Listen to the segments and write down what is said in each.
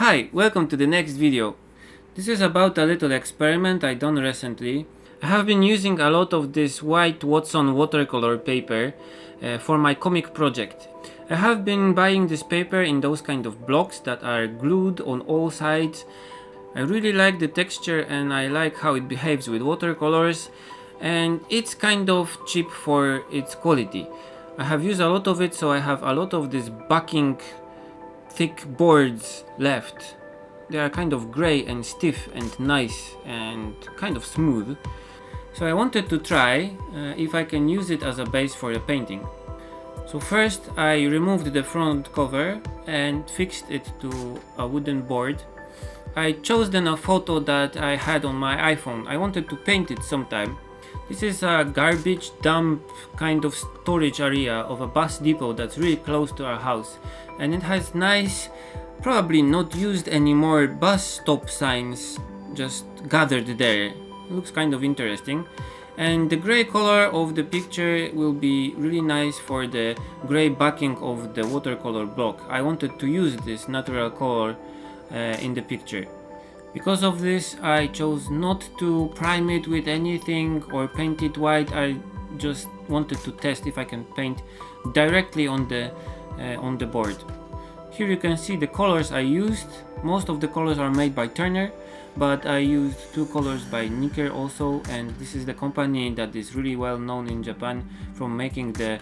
Hi, welcome to the next video. This is about a little experiment I done recently. I have been using a lot of this white Watson watercolor paper for my comic project. I have been buying this paper in those kind of blocks that are glued on all sides. I really like the texture and I like how it behaves with watercolors, and it's kind of cheap for its quality. I have used a lot of it, so I have a lot of these backing thick boards left. They are kind of gray and stiff and nice and kind of smooth. So I wanted to try if I can use it as a base for a painting. So first I removed the front cover and fixed it to a wooden board. I chose then a photo that I had on my iPhone. I wanted to paint it sometime. This is a garbage dump kind of storage area of a bus depot that's really close to our house, and it has nice, probably not used anymore, bus stop signs just gathered there. It looks kind of interesting, and the gray color of the picture will be really nice for the gray backing of the watercolor block. I wanted to use this natural color in the picture. Because of this, I chose not to prime it with anything or paint it white. I just wanted to test if I can paint directly on the board. Here you can see the colors I used. Most of the colors are made by Turner, but I used two colors by Nicker also, and this is the company that is really well known in Japan from making the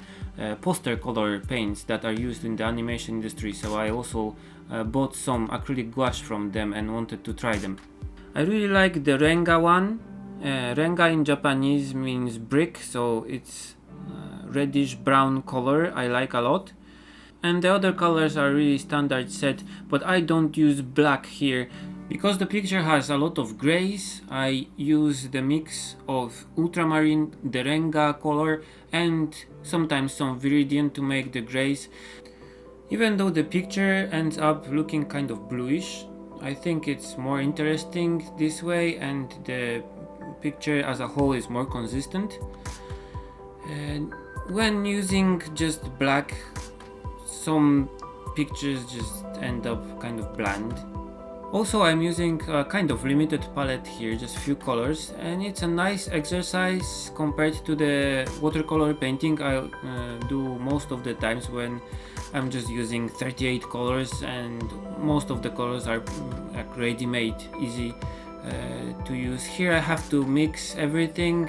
poster color paints that are used in the animation industry. So I also bought some acrylic gouache from them and wanted to try them. I really like the Renga one. Renga in Japanese means brick, so it's reddish brown color. I like a lot. And the other colors are really standard set, but I don't use black here. Because the picture has a lot of grays, I use the mix of ultramarine, the Renga color, and sometimes some viridian to make the grays. Even though the picture ends up looking kind of bluish, I think it's more interesting this way, and the picture as a whole is more consistent. And when using just black, some pictures just end up kind of bland. Also, I'm using a kind of limited palette here, just few colors, and it's a nice exercise compared to the watercolor painting I do most of the times when I'm just using 38 colors, and most of the colors are like ready-made, easy to use. Here I have to mix everything,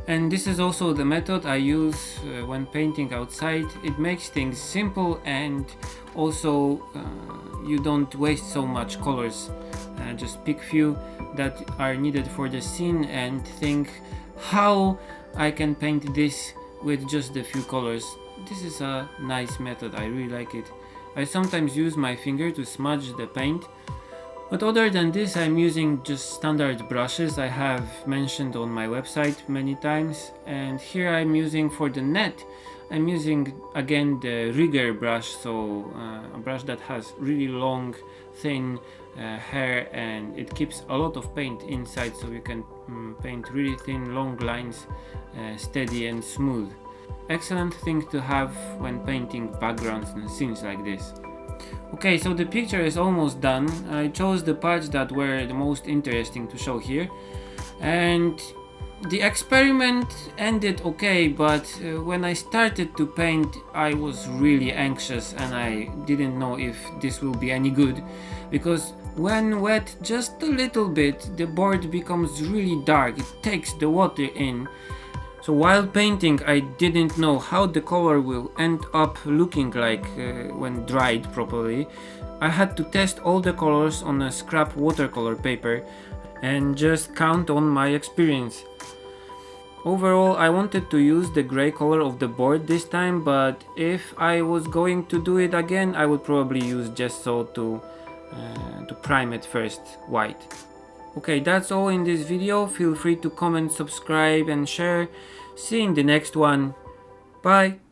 and this is also the method I use when painting outside. It makes things simple, and also you don't waste so much colors. Just pick few that are needed for the scene and think how I can paint this with just the few colors. This is a nice method, I really like it. I sometimes use my finger to smudge the paint, but other than this I'm using just standard brushes I have mentioned on my website many times. And here I'm using for the net, I'm using again the rigger brush, so a brush that has really long thin hair, and it keeps a lot of paint inside, so you can paint really thin long lines, steady and smooth. Excellent thing to have when painting backgrounds and scenes like this. Okay, so the picture is almost done. I chose the parts that were the most interesting to show here, and the experiment ended okay, but when I started to paint I was really anxious and I didn't know if this will be any good, because when wet just a little bit the board becomes really dark, it takes the water in. So while painting I didn't know how the color will end up looking like when dried properly. I had to test all the colors on a scrap watercolor paper and just count on my experience. Overall, I wanted to use the gray color of the board this time, but if I was going to do it again, I would probably use gesso to prime it first white. Okay, that's all in this video. Feel free to comment, subscribe and share. See you in the next one. Bye!